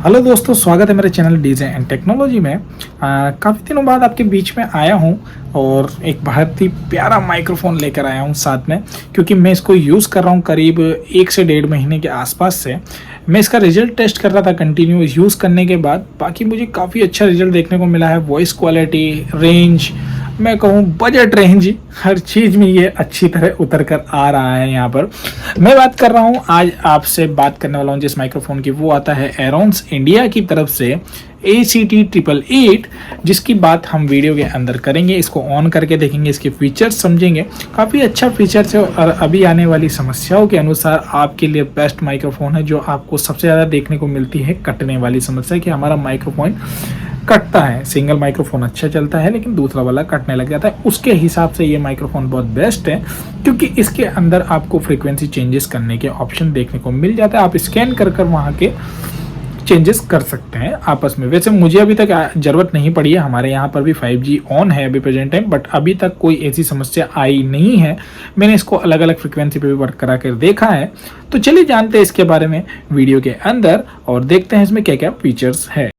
Hello दोस्तों, स्वागत है मेरे चैनल डीजे एंड टेक्नोलॉजी में। काफ़ी दिनों बाद आपके बीच में आया हूं और एक बहुत ही प्यारा माइक्रोफोन लेकर आया हूं साथ में, क्योंकि मैं इसको यूज़ कर रहा हूं करीब 1 से 1.5 महीने के आसपास से। मैं इसका रिजल्ट टेस्ट कर रहा था कंटिन्यू यूज़ करने के बाद। बाकी मुझे काफ़ी अच्छा रिजल्ट देखने को मिला है। वॉइस क्वालिटी, रेंज, मैं कहूँ बजट रेंज, हर चीज़ में ये अच्छी तरह उतर कर आ रहा है। यहाँ पर मैं बात कर रहा हूँ, आज आपसे बात करने वाला हूँ जिस माइक्रोफोन की, वो आता है एरोन्स इंडिया की तरफ से ACT888, जिसकी बात हम वीडियो के अंदर करेंगे। इसको ऑन करके देखेंगे, इसके फीचर्स समझेंगे। काफ़ी अच्छा फीचर्स है और अभी आने वाली समस्याओं के अनुसार आपके लिए बेस्ट माइक्रोफोन है। जो आपको सबसे ज़्यादा देखने को मिलती है कटने वाली समस्या, कि हमारा माइक्रोफोन कटता है। सिंगल माइक्रोफोन अच्छा चलता है लेकिन दूसरा वाला कटने लग जाता है। उसके हिसाब से ये माइक्रोफोन बहुत बेस्ट है, क्योंकि इसके अंदर आपको फ्रीक्वेंसी चेंजेस करने के ऑप्शन देखने को मिल जाता है। आप स्कैन कर कर वहाँ के चेंजेस कर सकते हैं आपस में। वैसे मुझे अभी तक ज़रूरत नहीं पड़ी है, हमारे यहाँ पर भी 5G ऑन है अभी प्रेजेंट टाइम, बट अभी तक कोई ऐसी समस्या आई नहीं है। मैंने इसको अलग अलग फ्रिक्वेंसी पे भी वर्क करा कर देखा है। तो चलिए जानते हैं इसके बारे में वीडियो के अंदर और देखते हैं इसमें क्या क्या फीचर्स है।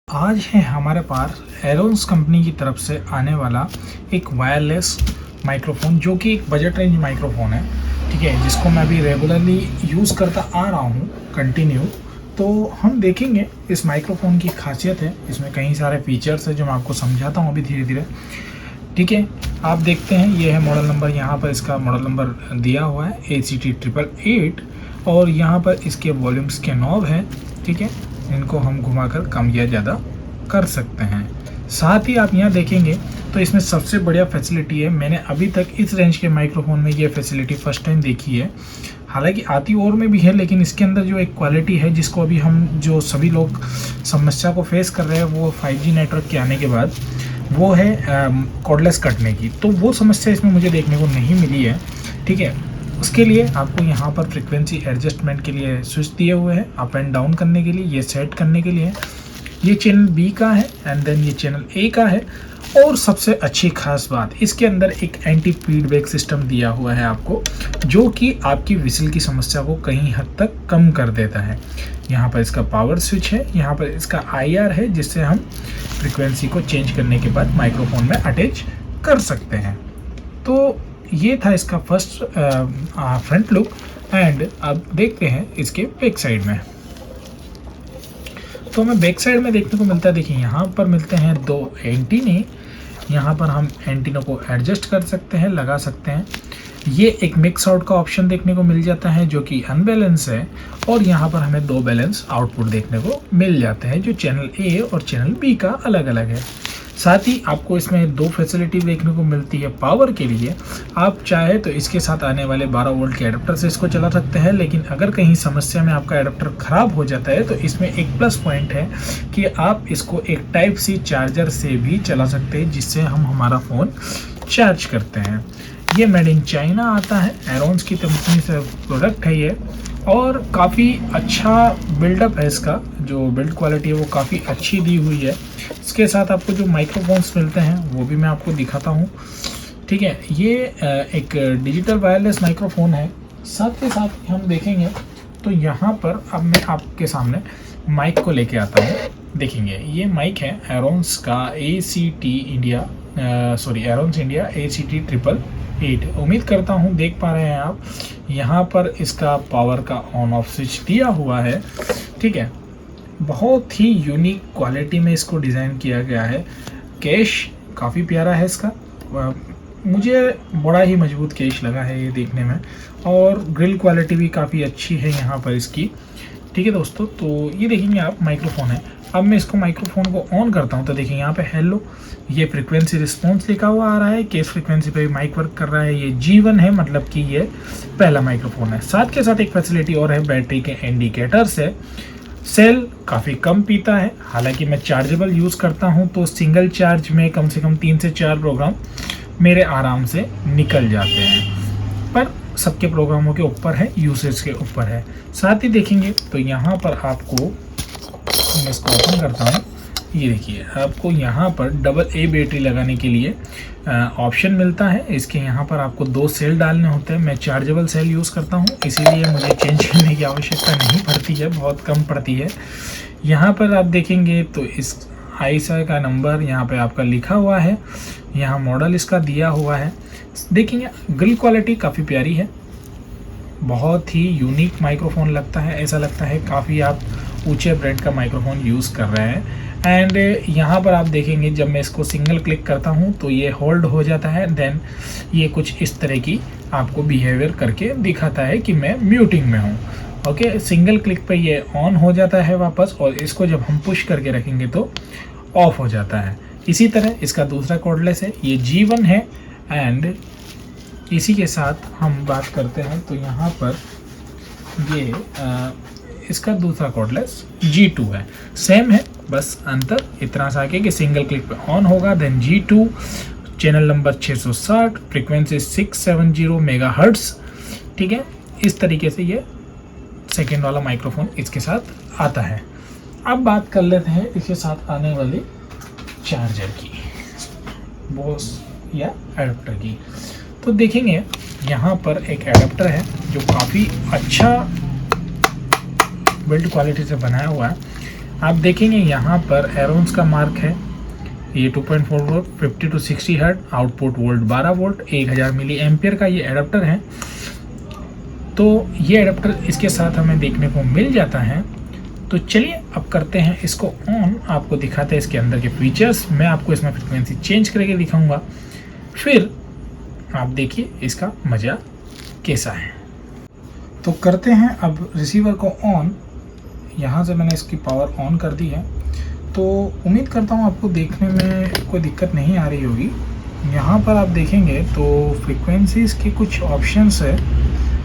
आज है हमारे पास एरोन्स कंपनी की तरफ से आने वाला एक वायरलेस माइक्रोफोन, जो कि एक बजट रेंज माइक्रोफोन है, ठीक है, जिसको मैं अभी रेगुलरली यूज़ करता आ रहा हूँ कंटिन्यू। तो हम देखेंगे इस माइक्रोफोन की खासियत है, इसमें कई सारे फीचर्स है जो मैं आपको समझाता हूँ अभी धीरे धीरे, ठीक है। आप देखते हैं, ये है मॉडल नंबर, यहाँ पर इसका मॉडल नंबर दिया हुआ है ACT888, और यहाँ पर इसके वॉल्यूम्स के नॉब है, ठीक है। इनको हम घुमाकर कम या ज़्यादा कर सकते हैं। साथ ही आप यहाँ देखेंगे तो इसमें सबसे बढ़िया फैसिलिटी है, मैंने अभी तक इस रेंज के माइक्रोफोन में ये फैसिलिटी फर्स्ट टाइम देखी है। हालांकि आती और में भी है, लेकिन इसके अंदर जो एक क्वालिटी है, जिसको अभी हम जो सभी लोग समस्या को फेस कर रहे हैं वो 5G नेटवर्क के आने के बाद, वो है कॉर्डलेस कटने की। तो वो समस्या इसमें मुझे देखने को नहीं मिली है, ठीक है। उसके लिए आपको यहाँ पर फ्रीक्वेंसी एडजस्टमेंट के लिए स्विच दिए हुए हैं, अप एंड डाउन करने के लिए, ये सेट करने के लिए। ये चैनल B का है एंड देन ये चैनल A का है। और सबसे अच्छी खास बात, इसके अंदर एक एंटी फीडबैक सिस्टम दिया हुआ है आपको, जो कि आपकी विसल की समस्या को कहीं हद तक कम कर देता है। यहाँ पर इसका पावर स्विच है, यहाँ पर इसका IR है, जिससे हम फ्रीक्वेंसी को चेंज करने के बाद माइक्रोफोन में अटैच कर सकते हैं। तो ये था इसका फर्स्ट फ्रंट लुक। एंड अब देखते हैं इसके बैक साइड में। तो हमें बैक साइड में देखने को मिलता है, देखिए यहाँ पर मिलते हैं 2 एंटीने। यहाँ पर हम एंटीनों को एडजस्ट कर सकते हैं, लगा सकते हैं। ये एक मिक्स आउट का ऑप्शन देखने को मिल जाता है, जो कि अनबैलेंस है, और यहाँ पर हमें 2 बैलेंस आउटपुट देखने को मिल जाते हैं, जो चैनल A और चैनल B का अलग अलग है। साथ ही आपको इसमें 2 फैसिलिटी देखने को मिलती है पावर के लिए। आप चाहे तो इसके साथ आने वाले 12 वोल्ट के एडाप्टर से इसको चला सकते हैं, लेकिन अगर कहीं समस्या में आपका एडाप्टर ख़राब हो जाता है तो इसमें एक प्लस पॉइंट है कि आप इसको एक टाइप सी चार्जर से भी चला सकते हैं, जिससे हम हमारा फ़ोन चार्ज करते हैं। ये मेड इन चाइना आता है, एरोन्स की कंपनी से प्रोडक्ट है ये, और काफ़ी अच्छा बिल्डअप है इसका। जो बिल्ड क्वालिटी है वो काफ़ी अच्छी दी हुई है। इसके साथ आपको जो माइक्रोफोन्स मिलते हैं वो भी मैं आपको दिखाता हूँ, ठीक है। ये एक डिजिटल वायरलेस माइक्रोफोन है। साथ के साथ हम देखेंगे तो यहाँ पर अब मैं आपके सामने माइक को लेके आता हूँ। देखेंगे ये माइक है एरोन्स का एरोन्स इंडिया ACT888। उम्मीद करता हूँ देख पा रहे हैं आप, यहाँ पर इसका पावर का ऑन ऑफ स्विच दिया हुआ है, ठीक है। बहुत ही यूनिक क्वालिटी में इसको डिज़ाइन किया गया है। केश काफ़ी प्यारा है इसका, मुझे बड़ा ही मजबूत केश लगा है ये देखने में, और ग्रिल क्वालिटी भी काफ़ी अच्छी है यहाँ पर इसकी, ठीक है दोस्तों। तो ये देखेंगे आप माइक्रोफोन है। अब मैं इसको माइक्रोफोन को ऑन करता हूँ तो देखिए यहाँ पे हेलो, ये फ्रीक्वेंसी रिस्पॉन्स लिखा हुआ आ रहा है। केस फ्रीक्वेंसी पे भी माइक वर्क कर रहा है। ये G1 है, मतलब कि ये पहला माइक्रोफोन है। साथ के साथ एक फैसिलिटी और है, बैटरी के इंडिकेटर्स है। सेल काफ़ी कम पीता है, हालांकि मैं चार्जेबल यूज़ करता हूं तो सिंगल चार्ज में कम से कम 3 से 4 प्रोग्राम मेरे आराम से निकल जाते हैं, पर सबके प्रोग्रामों के ऊपर है, यूसेज के ऊपर है। साथ ही देखेंगे तो यहाँ पर आपको, मैं इसको ओपन करता हूँ, ये देखिए आपको यहाँ पर डबल ए बैटरी लगाने के लिए ऑप्शन मिलता है। इसके यहाँ पर आपको 2 सेल डालने होते हैं। मैं चार्जेबल सेल यूज़ करता हूँ, इसीलिए मुझे चेंज करने की आवश्यकता नहीं पड़ती है, बहुत कम पड़ती है। यहाँ पर आप देखेंगे तो इस आईएसआई का नंबर यहाँ पे आपका लिखा हुआ है, यहाँ मॉडल इसका दिया हुआ है। देखेंगे ग्रिल क्वालिटी काफ़ी प्यारी है, बहुत ही यूनिक माइक्रोफोन लगता है, ऐसा लगता है काफ़ी आप ऊंचे ब्रांड का माइक्रोफोन यूज़ कर रहे हैं। एंड यहाँ पर आप देखेंगे जब मैं इसको सिंगल क्लिक करता हूँ तो ये होल्ड हो जाता है, देन ये कुछ इस तरह की आपको बिहेवियर करके दिखाता है कि मैं म्यूटिंग में हूँ। ओके, सिंगल क्लिक पे ये ऑन हो जाता है वापस, और इसको जब हम पुश करके रखेंगे तो ऑफ हो जाता है। इसी तरह इसका दूसरा कॉर्डलेस है, ये G1 है। एंड इसी के साथ हम बात करते हैं तो यहाँ पर ये इसका दूसरा कॉर्डलेस G2 है, सेम है, बस अंतर इतना सा कि सिंगल क्लिक पे ऑन होगा, then G2, channel number 660, frequency 670 megahertz. ठीक है, इस तरीके से ये सेकेंड वाला माइक्रोफोन इसके साथ आता है। अब बात कर लेते हैं इसके साथ आने वाले चार्जर की, बोस या एडाप्टर की। तो देखेंगे यहाँ पर एक एडाप्टर है जो काफ़ी अच्छा बिल्ड क्वालिटी से बनाया हुआ है। आप देखेंगे यहाँ पर एरोन्स का मार्क है, ये 2.4 volt 50 to 60 hertz, output volt 12 volt, 1000 milli ampere का ये एडाप्टर है। तो ये एडाप्टर इसके साथ हमें देखने को मिल जाता है। तो चलिए अब करते हैं इसको ऑन, आपको दिखाते हैं इसके अंदर के फीचर्स। मैं आपको इसमें फ्रिक्वेंसी चेंज करके दिखाऊंगा, फिर आप देखिए इसका मज़ा कैसा है। तो करते हैं अब रिसीवर को ऑन। यहाँ से मैंने इसकी पावर ऑन कर दी है, तो उम्मीद करता हूँ आपको देखने में कोई दिक्कत नहीं आ रही होगी। यहाँ पर आप देखेंगे तो फ्रिक्वेंसीज़ के कुछ ऑप्शंस है,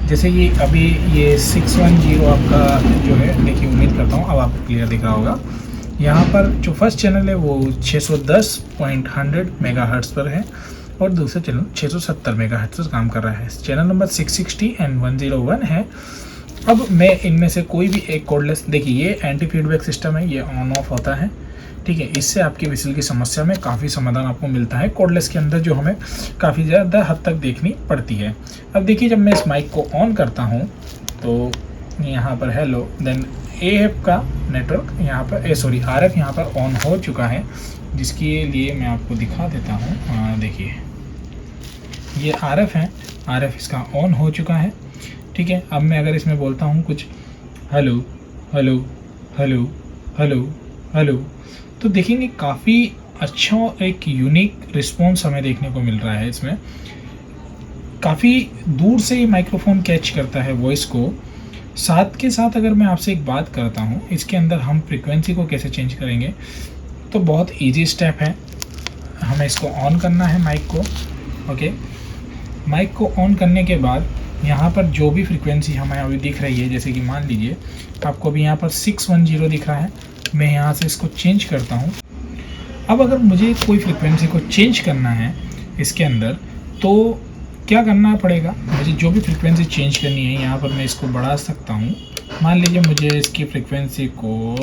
जैसे कि अभी ये 610 आपका जो है, देखिए उम्मीद करता हूँ अब आपको क्लियर दिख रहा होगा। यहाँ पर जो फर्स्ट चैनल है वो 610.100 मेगाहर्ट्ज़ पर है, और दूसरा चैनल 670 मेगाहर्ट्ज़ पर काम कर रहा है। चैनल नंबर 660 एंड 101 है। अब मैं इनमें से कोई भी एक कॉर्डलेस, देखिए ये एंटी फीडबैक सिस्टम है, ये ऑन ऑफ होता है। ठीक है, इससे आपकी विसल की समस्या में काफ़ी समाधान आपको मिलता है कॉर्डलेस के अंदर, जो हमें काफ़ी ज़्यादा हद तक देखनी पड़ती है। अब देखिए जब मैं इस माइक को ऑन करता हूँ तो यहाँ पर हेलो, देन AF का नेटवर्क यहाँ पर RF यहाँ पर ऑन हो चुका है, जिसके लिए मैं आपको दिखा देता हूँ। देखिए ये RF है, RF इसका ऑन हो चुका है। ठीक है, अब मैं अगर इसमें बोलता हूँ कुछ hello hello hello hello hello, तो देखेंगे काफ़ी अच्छा एक यूनिक रिस्पॉन्स हमें देखने को मिल रहा है। इसमें काफ़ी दूर से ये माइक्रोफोन कैच करता है वॉइस को। साथ के साथ अगर मैं आपसे एक बात करता हूँ, इसके अंदर हम फ्रिक्वेंसी को कैसे चेंज करेंगे, तो बहुत इजी स्टेप है। हमें इसको ऑन करना है माइक को। ओके, माइक को ऑन करने के बाद यहाँ पर जो भी फ्रिक्वेंसी हमें अभी दिख रही है, जैसे कि मान लीजिए आपको अभी यहाँ पर 610 दिख रहा है, मैं यहाँ से इसको चेंज करता हूँ। अब अगर मुझे कोई फ्रिक्वेंसी को चेंज करना है इसके अंदर, तो क्या करना पड़ेगा, मुझे जो भी फ्रिक्वेंसी चेंज करनी है यहाँ पर मैं इसको बढ़ा सकता हूँ। मान लीजिए मुझे इसकी फ्रिक्वेंसी को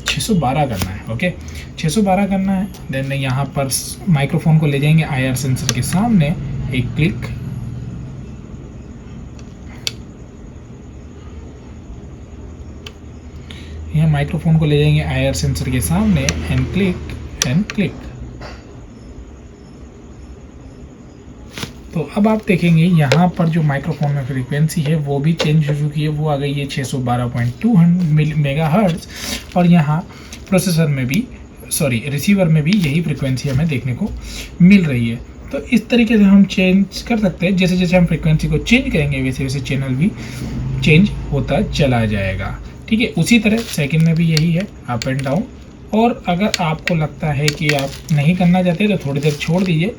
612 करना है। ओके, 612 करना है, देन यहाँ पर माइक्रोफोन को ले जाएंगे IR सेंसर के सामने, एक क्लिक, यहाँ माइक्रोफोन को ले जाएंगे IR सेंसर के सामने एंड क्लिक। तो अब आप देखेंगे यहाँ पर जो माइक्रोफोन में फ्रीक्वेंसी है वो भी चेंज हो चुकी है, वो आ गई है 612.2 मेगाहर्ट्ज़, और यहाँ प्रोसेसर में भी रिसीवर में भी यही फ्रीक्वेंसी हमें देखने को मिल रही है। तो इस तरीके से हम चेंज कर सकते हैं, जैसे जैसे हम फ्रीक्वेंसी को चेंज करेंगे वैसे वैसे चैनल भी चेंज होता चला जाएगा। ठीक है, उसी तरह सेकंड में भी यही है, अप एंड डाउन। और अगर आपको लगता है कि आप नहीं करना चाहते तो थोड़ी देर छोड़ दीजिए,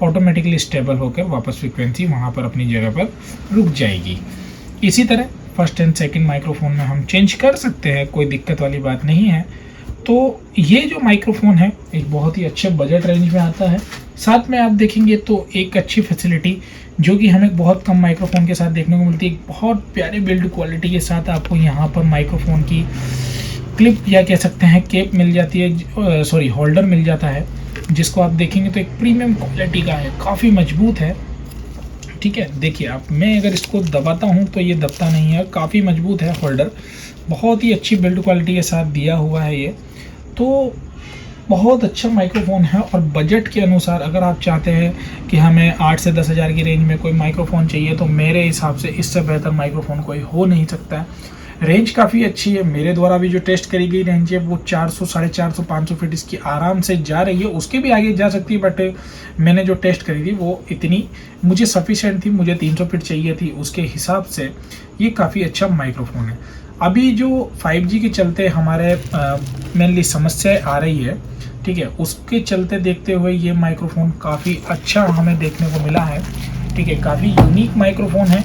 ऑटोमेटिकली स्टेबल होकर वापस फ्रीक्वेंसी वहाँ पर अपनी जगह पर रुक जाएगी। इसी तरह फर्स्ट एंड सेकंड माइक्रोफोन में हम चेंज कर सकते हैं, कोई दिक्कत वाली बात नहीं है। तो ये जो माइक्रोफोन है एक बहुत ही अच्छे बजट रेंज में आता है। साथ में आप देखेंगे तो एक अच्छी फैसिलिटी जो कि हमें बहुत कम माइक्रोफोन के साथ देखने को मिलती है, बहुत प्यारे बिल्ड क्वालिटी के साथ आपको यहाँ पर माइक्रोफोन की क्लिप या कह सकते हैं केप मिल जाती है, सॉरी होल्डर मिल जाता है, जिसको आप देखेंगे तो एक प्रीमियम क्वालिटी का है, काफ़ी मजबूत है। ठीक है, देखिए आप, मैं अगर इसको दबाता हूँ तो ये दबता नहीं है, काफ़ी मजबूत है होल्डर, बहुत ही अच्छी बिल्ड क्वालिटी के साथ दिया हुआ है ये। तो बहुत अच्छा माइक्रोफ़ोन है। और बजट के अनुसार अगर आप चाहते हैं कि हमें 8 से 10 हज़ार की रेंज में कोई माइक्रोफ़ोन चाहिए, तो मेरे हिसाब से इससे बेहतर माइक्रोफ़ोन कोई हो नहीं सकता है। रेंज काफ़ी अच्छी है, मेरे द्वारा भी जो टेस्ट करी गई रेंज है वो 400, 450, 500 फीट इसकी आराम से जा रही है, उसके भी आगे जा सकती है, बट मैंने जो टेस्ट करी थी वो इतनी मुझे सफिशेंट थी। मुझे 300 फीट चाहिए थी, उसके हिसाब से ये काफ़ी अच्छा माइक्रोफ़ोन है। अभी जो 5G के चलते हमारे मेनली समस्याएं आ रही है, ठीक है, उसके चलते देखते हुए ये माइक्रोफ़ोन काफ़ी अच्छा हमें देखने को मिला है। ठीक है, काफ़ी यूनिक माइक्रोफ़ोन है,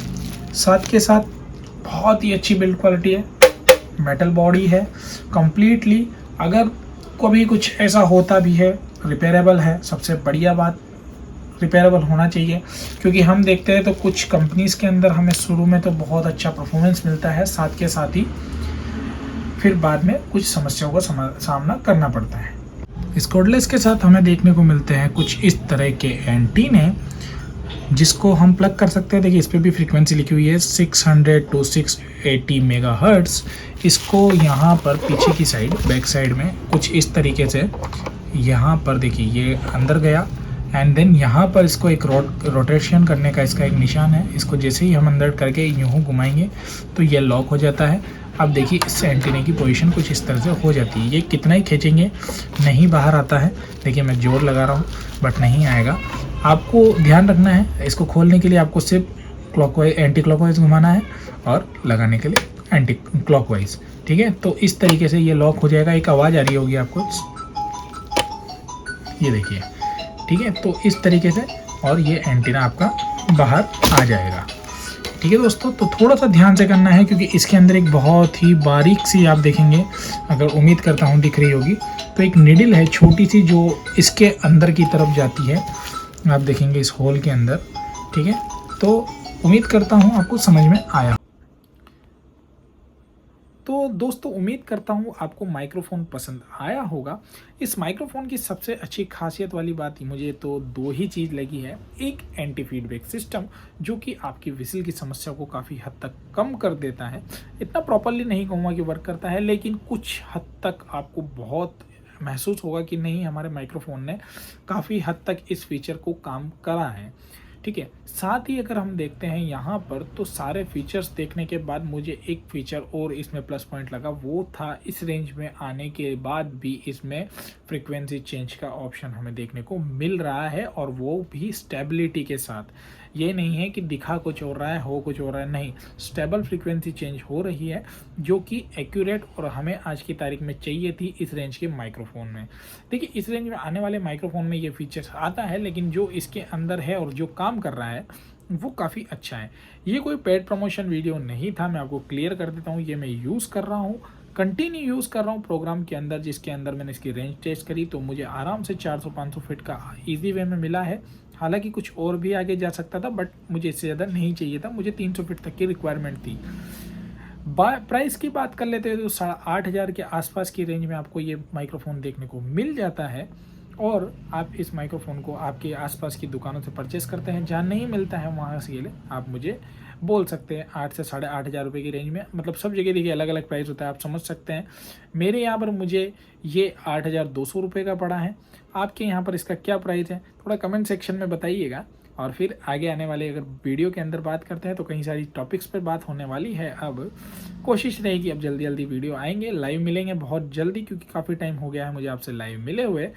साथ के साथ बहुत ही अच्छी बिल्ड क्वालिटी है, मेटल बॉडी है कम्प्लीटली। अगर कभी कुछ ऐसा होता भी है, रिपेयरेबल है, सबसे बढ़िया बात रिपेयरेबल होना चाहिए, क्योंकि हम देखते हैं तो कुछ कंपनीज़ के अंदर हमें शुरू में तो बहुत अच्छा परफॉर्मेंस मिलता है, साथ के साथ ही फिर बाद में कुछ समस्याओं का सामना करना पड़ता है। इस कॉर्डलेस के साथ हमें देखने को मिलते हैं कुछ इस तरह के एंटीने, जिसको हम प्लग कर सकते हैं। देखिए इस पर भी फ्रीक्वेंसी लिखी हुई है 600 to 680 मेगाहर्ट्ज़। इसको यहाँ पर पीछे की साइड, बैक साइड में कुछ इस तरीके से यहाँ पर देखिए ये अंदर गया, एंड देन यहाँ पर इसको एक रोटेशन करने का इसका एक निशान है। इसको जैसे ही हम अंदर करके यूँ घुमाएंगे तो ये लॉक हो जाता है। अब देखिए इससे एंटीने की पोजीशन कुछ इस तरह से हो जाती है। ये कितना ही खींचेंगे नहीं बाहर आता है। देखिए मैं जोर लगा रहा हूँ बट नहीं आएगा। आपको ध्यान रखना है, इसको खोलने के लिए आपको सिर्फ क्लॉकवाइज, एंटी क्लॉकवाइज घुमाना है और लगाने के लिए एंटी क्लॉकवाइज। ठीक है, तो इस तरीके से ये लॉक हो जाएगा। एक आवाज़ आ रही होगी आपको, ये देखिए। ठीक है, तो इस तरीके से और ये एंटीना आपका बाहर आ जाएगा। ठीक है दोस्तों, तो थोड़ा सा ध्यान से करना है, क्योंकि इसके अंदर एक बहुत ही बारीक सी, आप देखेंगे, अगर उम्मीद करता हूँ दिख रही होगी, तो एक निडल है छोटी सी जो इसके अंदर की तरफ जाती है। आप देखेंगे इस होल के अंदर। ठीक है, तो उम्मीद करता हूँ आपको समझ में आया। तो दोस्तों उम्मीद करता हूँ आपको माइक्रोफ़ोन पसंद आया होगा। इस माइक्रोफ़ोन की सबसे अच्छी खासियत वाली बात मुझे तो दो ही चीज़ लगी है। एक एंटी फीडबैक सिस्टम, जो कि आपकी विसिल की समस्या को काफ़ी हद तक कम कर देता है। इतना प्रॉपरली नहीं कहूँगा कि वर्क करता है, लेकिन कुछ हद तक आपको बहुत महसूस होगा कि नहीं, हमारे माइक्रोफ़ोन ने काफ़ी हद तक इस फीचर को काम करा है। ठीक है, साथ ही अगर हम देखते हैं यहाँ पर, तो सारे फीचर्स देखने के बाद मुझे एक फ़ीचर और इसमें प्लस पॉइंट लगा, वो था इस रेंज में आने के बाद भी इसमें फ्रीक्वेंसी चेंज का ऑप्शन हमें देखने को मिल रहा है, और वो भी स्टेबिलिटी के साथ। ये नहीं है कि दिखा कुछ हो रहा है, हो कुछ हो रहा है, नहीं, स्टेबल फ्रीक्वेंसी चेंज हो रही है, जो कि एक्यूरेट और हमें आज की तारीख में चाहिए थी इस रेंज के माइक्रोफ़ोन में। देखिए इस रेंज में आने वाले माइक्रोफ़ोन में ये फीचर्स आता है, लेकिन जो इसके अंदर है और जो काम कर रहा है वो काफ़ी अच्छा है। ये कोई पेड प्रमोशन वीडियो नहीं था, मैं आपको क्लियर कर देता हूँ। ये मैं यूज़ कर रहा हूँ, कंटिन्यू यूज़ कर रहा हूँ प्रोग्राम के अंदर, जिसके अंदर मैंने इसकी रेंज टेस्ट करी तो मुझे आराम से 400-500 फीट का ईजी वे में मिला है। हालांकि कुछ और भी आगे जा सकता था, बट मुझे इससे ज़्यादा नहीं चाहिए था, मुझे 300 फीट तक की रिक्वायरमेंट थी। प्राइस की बात कर लेते हैं तो 8,500 के आसपास की रेंज में आपको ये माइक्रोफ़ोन देखने को मिल जाता है। और आप इस माइक्रोफ़ोन को आपके आसपास की दुकानों से परचेस करते हैं, जहाँ नहीं मिलता है वहाँ से ले आप मुझे बोल सकते हैं। 8 से 8,500 रुपये की रेंज में, मतलब सब जगह देखिए अलग अलग प्राइस होता है, आप समझ सकते हैं। मेरे यहाँ पर मुझे ये 8,200 रुपये का पड़ा है। आपके यहाँ पर इसका क्या प्राइस है, थोड़ा कमेंट सेक्शन में बताइएगा। और फिर आगे आने वाले अगर वीडियो के अंदर बात करते हैं तो कई सारी टॉपिक्स पर बात होने वाली है। अब कोशिश रहेगी, अब जल्दी जल्दी वीडियो आएंगे, लाइव मिलेंगे बहुत जल्दी, क्योंकि काफ़ी टाइम हो गया है मुझे आपसे लाइव मिले हुए।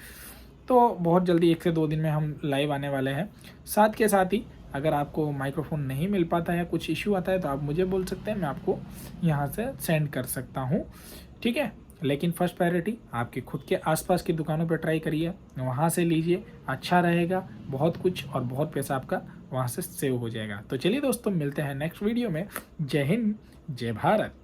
तो बहुत जल्दी 1 से 2 दिन में हम लाइव आने वाले हैं। साथ के साथ ही अगर आपको माइक्रोफ़ोन नहीं मिल पाता है, कुछ इश्यू आता है, तो आप मुझे बोल सकते हैं, मैं आपको यहाँ से सेंड कर सकता हूँ। ठीक है, लेकिन फर्स्ट प्रायोरिटी आपके खुद के आसपास की दुकानों पर ट्राई करिए, वहाँ से लीजिए, अच्छा रहेगा बहुत कुछ, और बहुत पैसा आपका वहाँ से सेव हो जाएगा। तो चलिए दोस्तों, मिलते हैं नेक्स्ट वीडियो में। जय हिंद, जय भारत।